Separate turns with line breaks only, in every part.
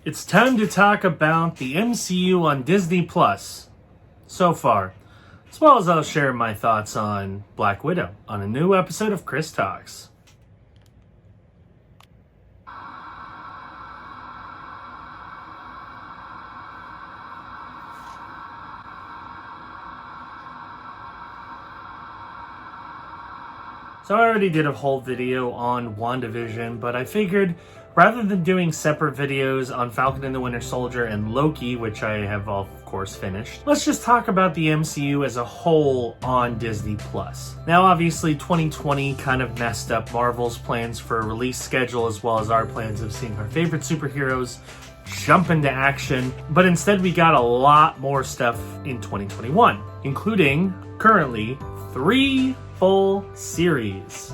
It's time to talk about the MCU on Disney Plus so far, as well as I'll share my thoughts on Black Widow on a new episode of Chris Talks. So I already did a whole video on WandaVision, but I figured rather than doing separate videos on Falcon and the Winter Soldier and Loki, which I have of course finished, let's just talk about the MCU as a whole on Disney Plus. Now obviously 2020 kind of messed up Marvel's plans for a release schedule as well as our plans of seeing our favorite superheroes jump into action, but instead we got a lot more stuff in 2021, including currently 3 full series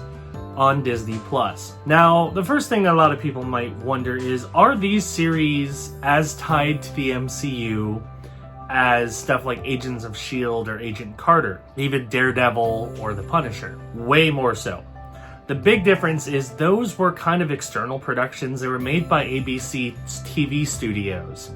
on Disney Plus. Now, the first thing that a lot of people might wonder is, are these series as tied to the MCU as stuff like Agents of S.H.I.E.L.D. or Agent Carter, even Daredevil or The Punisher? Way more so. The big difference is those were kind of external productions. They were made by ABC TV studios,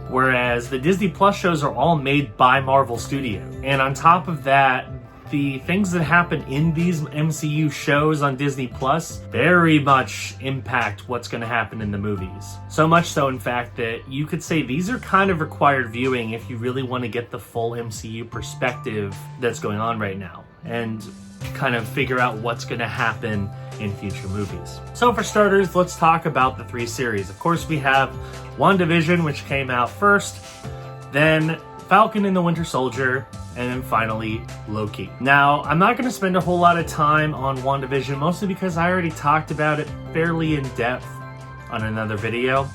whereas the Disney Plus shows are all made by Marvel Studios. And on top of that, the things that happen in these MCU shows on Disney Plus very much impact what's going to happen in the movies. So much so, in fact, that you could say these are kind of required viewing if you really want to get the full MCU perspective that's going on right now and kind of figure out what's going to happen in future movies. So for starters, let's talk about the 3 series. Of course, we have WandaVision, which came out first, then Falcon and the Winter Soldier, and then finally Loki. Now, I'm not going to spend a whole lot of time on WandaVision, mostly because I already talked about it fairly in depth on another video.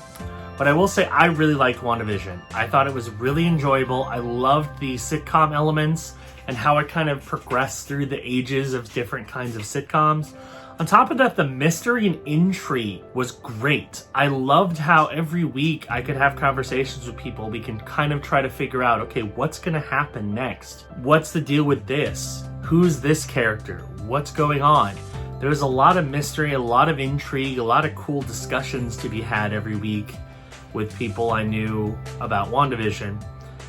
But I will say I really liked WandaVision. I thought it was really enjoyable. I loved the sitcom elements and how it kind of progressed through the ages of different kinds of sitcoms. On top of that, the mystery and intrigue was great. I loved how every week I could have conversations with people. We can kind of try to figure out, okay, what's going to happen next? What's the deal with this? Who's this character? What's going on? There's a lot of mystery, a lot of intrigue, a lot of cool discussions to be had every week with people I knew about WandaVision.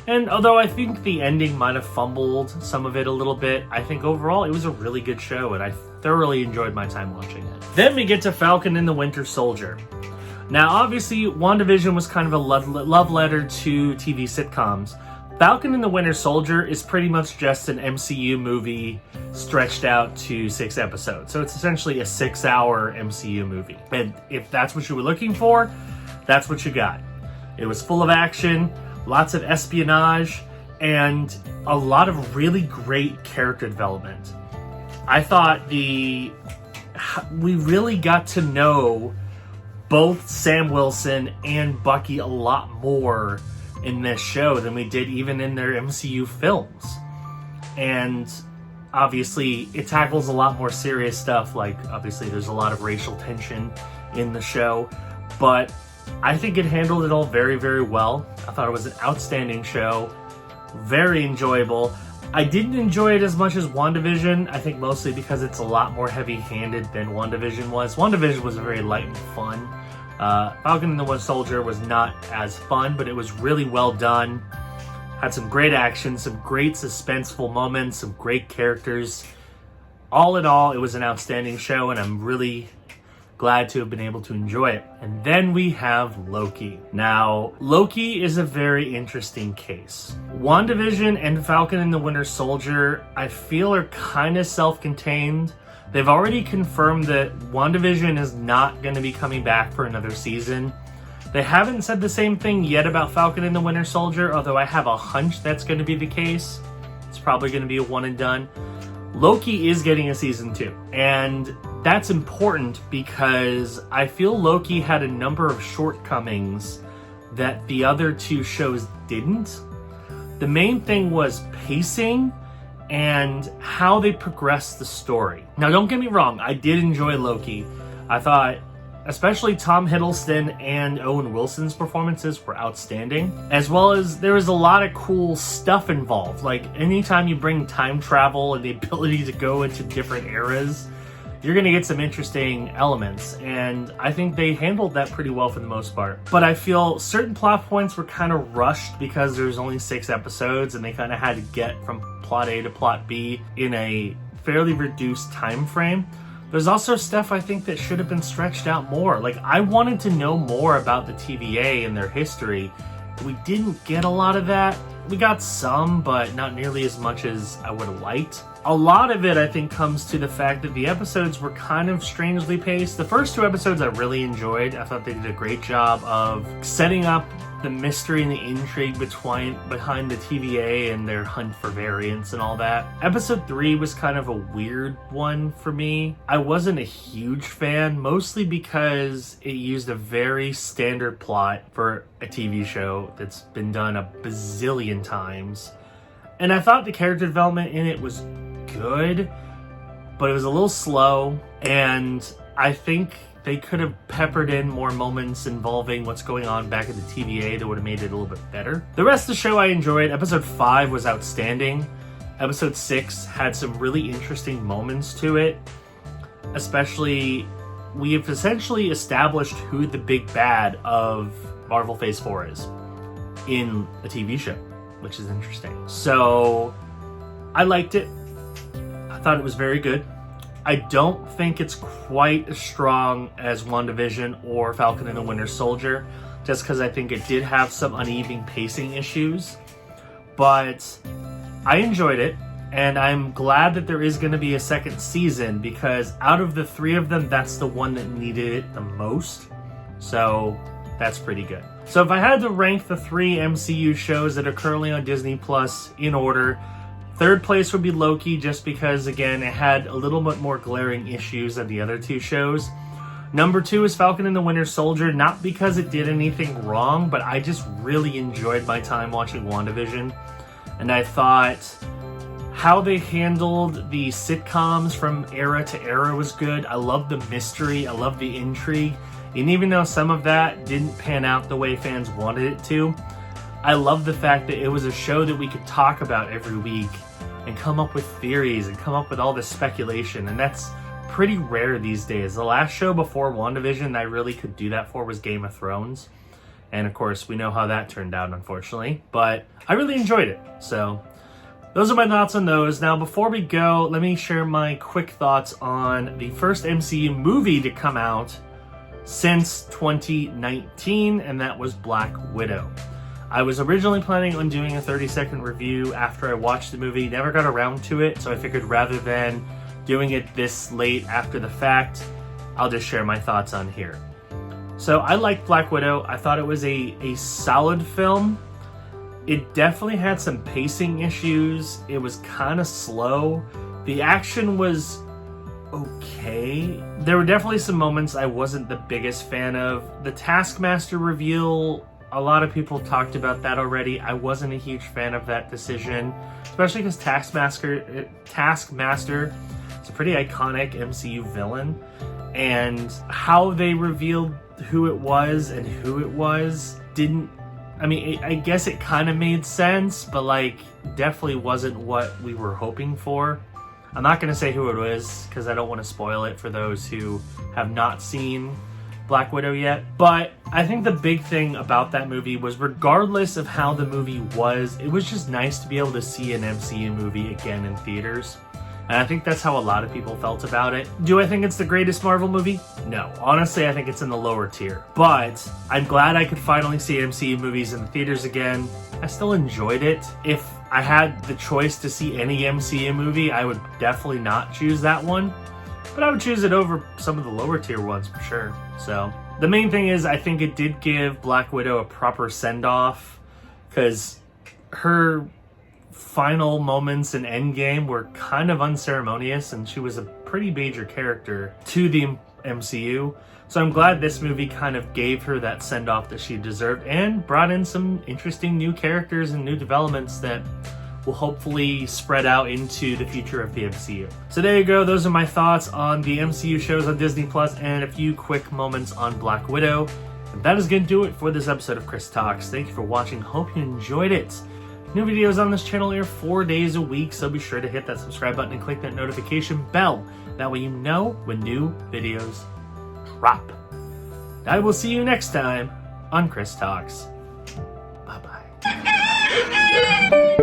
And although I think the ending might have fumbled some of it a little bit, I think overall it was a really good show and I thoroughly enjoyed my time watching it. Then we get to Falcon and the Winter Soldier. Now obviously WandaVision was kind of a love letter to TV sitcoms. Falcon and the Winter Soldier is pretty much just an MCU movie stretched out to 6 episodes. So it's essentially a 6-hour MCU movie. And if that's what you were looking for, that's what you got. It was full of action, lots of espionage, and a lot of really great character development. I thought we really got to know both Sam Wilson and Bucky a lot more in this show than we did even in their MCU films. And obviously it tackles a lot more serious stuff, like obviously there's a lot of racial tension in the show, but I think it handled it all very, very well. I thought it was an outstanding show, very enjoyable. I didn't enjoy it as much as WandaVision, I think mostly because it's a lot more heavy-handed than WandaVision was. WandaVision was very light and fun. Falcon and the Winter Soldier was not as fun, but it was really well done. Had some great action, some great suspenseful moments, some great characters. All in all, it was an outstanding show, and I'm really glad to have been able to enjoy it. And then we have Loki. Now, Loki is a very interesting case. WandaVision and Falcon and the Winter Soldier, I feel, are kind of self-contained. They've already confirmed that WandaVision is not going to be coming back for another season. They haven't said the same thing yet about Falcon and the Winter Soldier, although I have a hunch that's going to be the case. It's probably going to be a one and done. Loki is getting a season 2, and that's important because I feel Loki had a number of shortcomings that the other 2 shows didn't. The main thing was pacing and how they progressed the story. Now, don't get me wrong, I did enjoy Loki. I thought especially Tom Hiddleston and Owen Wilson's performances were outstanding, as well as there was a lot of cool stuff involved. Like anytime you bring time travel and the ability to go into different eras, you're gonna get some interesting elements, and I think they handled that pretty well for the most part. But I feel certain plot points were kind of rushed because there's only 6 episodes and they kind of had to get from plot A to plot B in a fairly reduced time frame. There's also stuff I think that should have been stretched out more. Like, I wanted to know more about the TVA and their history. We didn't get a lot of that. We got some, but not nearly as much as I would have liked. A lot of it, I think, comes to the fact that the episodes were kind of strangely paced. The first 2 episodes I really enjoyed. I thought they did a great job of setting up the mystery and the intrigue behind the TVA and their hunt for variants and all that. Episode 3 was kind of a weird one for me. I wasn't a huge fan, mostly because it used a very standard plot for a TV show that's been done a bazillion times. And I thought the character development in it was good, but it was a little slow, and I think they could have peppered in more moments involving what's going on back at the TVA that would have made it a little bit better. The rest of the show I enjoyed. Episode 5 was outstanding. Episode 6 had some really interesting moments to it. Especially, we have essentially established who the big bad of Marvel Phase 4 is in a TV show, which is interesting. So, I liked it. I thought it was very good. I don't think it's quite as strong as WandaVision or Falcon and the Winter Soldier, just because I think it did have some uneven pacing issues. But I enjoyed it, and I'm glad that there is going to be a second season, because out of the 3 of them, that's the one that needed it the most. So that's pretty good. So if I had to rank the 3 MCU shows that are currently on Disney Plus in order, 3rd place would be Loki, just because, again, it had a little bit more glaring issues than the other 2 shows. Number 2 is Falcon and the Winter Soldier, not because it did anything wrong, but I just really enjoyed my time watching WandaVision. And I thought how they handled the sitcoms from era to era was good. I love the mystery. I love the intrigue. And even though some of that didn't pan out the way fans wanted it to, I love the fact that it was a show that we could talk about every week and come up with theories and come up with all this speculation. And that's pretty rare these days. The last show before WandaVision I really could do that for was Game of Thrones. And of course, we know how that turned out, unfortunately. But I really enjoyed it. So those are my thoughts on those. Now, before we go, let me share my quick thoughts on the first MCU movie to come out since 2019, and that was Black Widow. I was originally planning on doing a 30-second review after I watched the movie, never got around to it, so I figured rather than doing it this late after the fact, I'll just share my thoughts on here. So I liked Black Widow. I thought it was a solid film. It definitely had some pacing issues. It was kind of slow. The action was okay. There were definitely some moments I wasn't the biggest fan of. The Taskmaster reveal, a lot of people talked about that already. I wasn't a huge fan of that decision, especially because Taskmaster is a pretty iconic MCU villain, and how they revealed who it was and who it was didn't, I mean, I guess it kind of made sense, but like definitely wasn't what we were hoping for. I'm not going to say who it was because I don't want to spoil it for those who have not seen Black Widow yet. But I think the big thing about that movie was, regardless of how the movie was, it was just nice to be able to see an MCU movie again in theaters. And I think that's how a lot of people felt about it. Do I think it's the greatest Marvel movie? No. Honestly, I think it's in the lower tier. But I'm glad I could finally see MCU movies in the theaters again. I still enjoyed it. If I had the choice to see any MCU movie, I would definitely not choose that one. But I would choose it over some of the lower tier ones for sure. So the main thing is, I think it did give Black Widow a proper send-off, because her final moments in Endgame were kind of unceremonious, and she was a pretty major character to the MCU. So I'm glad this movie kind of gave her that send-off that she deserved, and brought in some interesting new characters and new developments that will hopefully spread out into the future of the MCU. So there you go. Those are my thoughts on the MCU shows on Disney Plus, and a few quick moments on Black Widow. And that is going to do it for this episode of Chris Talks. Thank you for watching. Hope you enjoyed it. New videos on this channel air 4 days a week, so be sure to hit that subscribe button and click that notification bell. That way you know when new videos drop. I will see you next time on Chris Talks. Bye-bye.